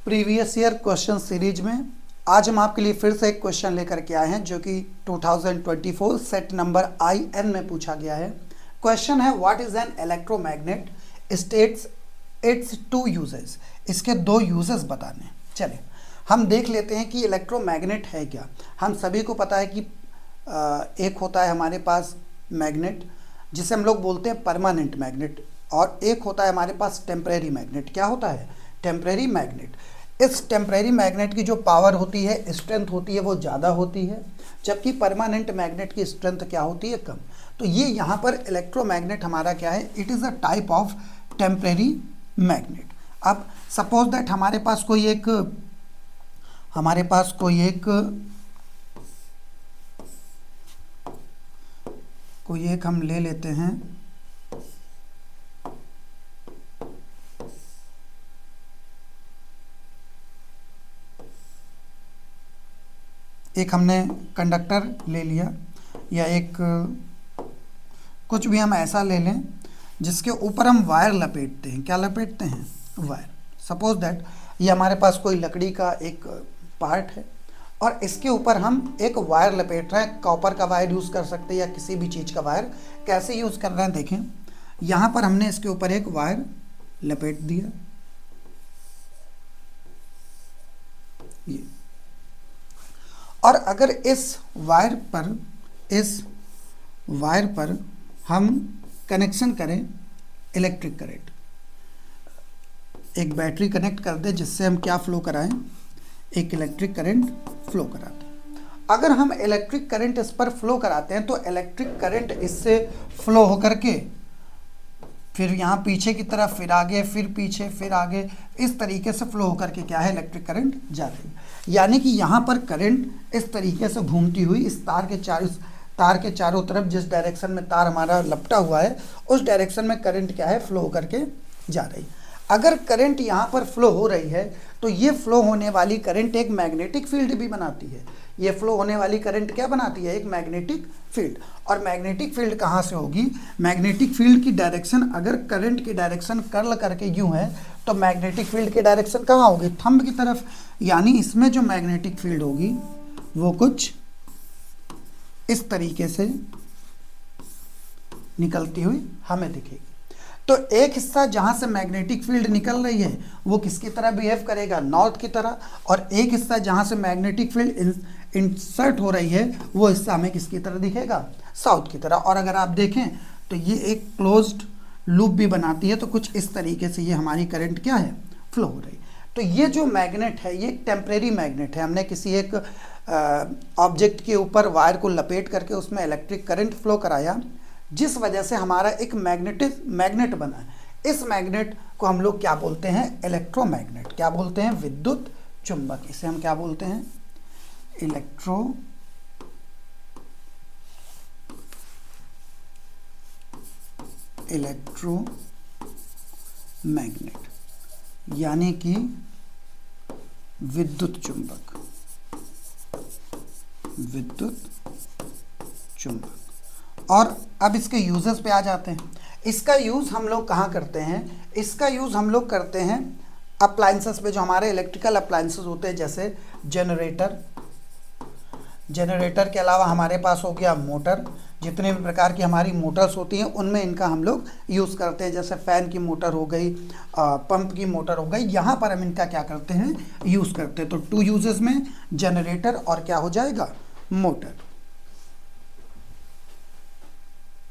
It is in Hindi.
प्रीवियस ईयर क्वेश्चन सीरीज में आज हम आपके लिए फिर से एक क्वेश्चन लेकर के आए हैं जो कि 2024 सेट नंबर IN में पूछा गया है। क्वेश्चन है what is an electromagnet states its two uses. इसके दो यूजेस बताने। चलिए हम देख लेते हैं कि इलेक्ट्रोमैग्नेट है क्या। हम सभी को पता है कि एक होता है हमारे पास मैग्नेट जिसे हम लोग बोलते हैं परमानेंट मैग्नेट, और एक होता है हमारे पास टेम्परेरी मैग्नेट। क्या होता है? Temporary magnet. इस टेम्परेरी मैग्नेट की जो पावर होती है, स्ट्रेंथ होती है, वो ज़्यादा होती है, जबकि परमानेंट मैग्नेट की स्ट्रेंथ क्या होती है? कम। तो ये यहाँ पर इलेक्ट्रोमैग्नेट हमारा क्या है? It is a type of temporary magnet. अब सपोज दैट हमारे पास कोई एक हम ले लेते हैं, एक हमने कंडक्टर ले लिया या एक कुछ भी हम ऐसा ले लें जिसके ऊपर हम वायर लपेटते हैं। क्या लपेटते हैं? वायर। सपोज दैट ये हमारे पास कोई लकड़ी का एक पार्ट है और इसके ऊपर हम एक वायर लपेट रहे हैं। कॉपर का वायर यूज़ कर सकते हैं या किसी भी चीज़ का वायर। कैसे यूज़ कर रहे हैं देखें। यहाँ पर हमने इसके ऊपर एक वायर लपेट दिया, ये। और अगर इस वायर पर हम कनेक्शन करें इलेक्ट्रिक करंट, एक बैटरी कनेक्ट कर दे जिससे हम क्या फ्लो कराएं? एक इलेक्ट्रिक करंट फ्लो कराते हैं। अगर हम इलेक्ट्रिक करंट इस पर फ्लो कराते हैं तो इलेक्ट्रिक करंट इससे फ्लो होकर के फिर यहाँ पीछे की तरफ, फिर आगे, फिर पीछे, फिर आगे, इस तरीके से फ्लो होकर के क्या है? इलेक्ट्रिक करंट जा रही है। यानी कि यहाँ पर करंट इस तरीके से घूमती हुई इस तार के चारों तरफ, जिस डायरेक्शन में तार हमारा लपटा हुआ है उस डायरेक्शन में करंट क्या है? फ्लो होकर के जा रही है। अगर करंट यहाँ पर फ्लो हो रही है तो ये फ्लो होने वाली करंट एक मैग्नेटिक फील्ड भी बनाती है। ये फ्लो होने वाली करंट क्या बनाती है? एक मैग्नेटिक फील्ड। और मैग्नेटिक फील्ड कहाँ से होगी? मैग्नेटिक फील्ड की डायरेक्शन, अगर करंट की डायरेक्शन कर्ल करके यूँ है तो मैग्नेटिक फील्ड की डायरेक्शन कहाँ होगी? थंब की तरफ। यानी इसमें जो मैग्नेटिक फील्ड होगी वो कुछ इस तरीके से निकलती हुई हमें दिखेगी। तो एक हिस्सा जहाँ से मैग्नेटिक फील्ड निकल रही है वो किसकी तरह बिहेव करेगा? नॉर्थ की तरह। और एक हिस्सा जहाँ से मैग्नेटिक फील्ड इंसर्ट हो रही है वो हिस्सा हमें किसकी तरह दिखेगा? साउथ की तरह। और अगर आप देखें तो ये एक क्लोज्ड लूप भी बनाती है, तो कुछ इस तरीके से ये हमारी करंट क्या है? फ्लो हो रही। तो ये जो मैग्नेट है ये एक मैग्नेट है। हमने किसी एक ऑब्जेक्ट के ऊपर वायर को लपेट करके उसमें इलेक्ट्रिक करंट फ्लो कराया, जिस वजह से हमारा एक मैग्नेट बना है। इस मैग्नेट को हम लोग क्या बोलते हैं? इलेक्ट्रोमैग्नेट। क्या बोलते हैं? विद्युत चुंबक। इसे हम क्या बोलते हैं? इलेक्ट्रोमैग्नेट, यानी कि विद्युत चुंबक। और अब इसके यूजेस पे आ जाते हैं। इसका यूज़ हम लोग कहाँ करते हैं? इसका यूज़ हम लोग करते हैं अप्लायंसेस पे, जो हमारे इलेक्ट्रिकल अप्लायंसेस होते हैं, जैसे जनरेटर के अलावा हमारे पास हो गया मोटर। जितने भी प्रकार की हमारी मोटर्स होती हैं उनमें इनका हम लोग यूज़ करते हैं, जैसे फ़ैन की मोटर हो गई, पंप की मोटर हो गई। यहाँ पर हम इनका क्या करते हैं? यूज़ करते हैं। तो टू यूजेस में जनरेटर और क्या हो जाएगा? मोटर।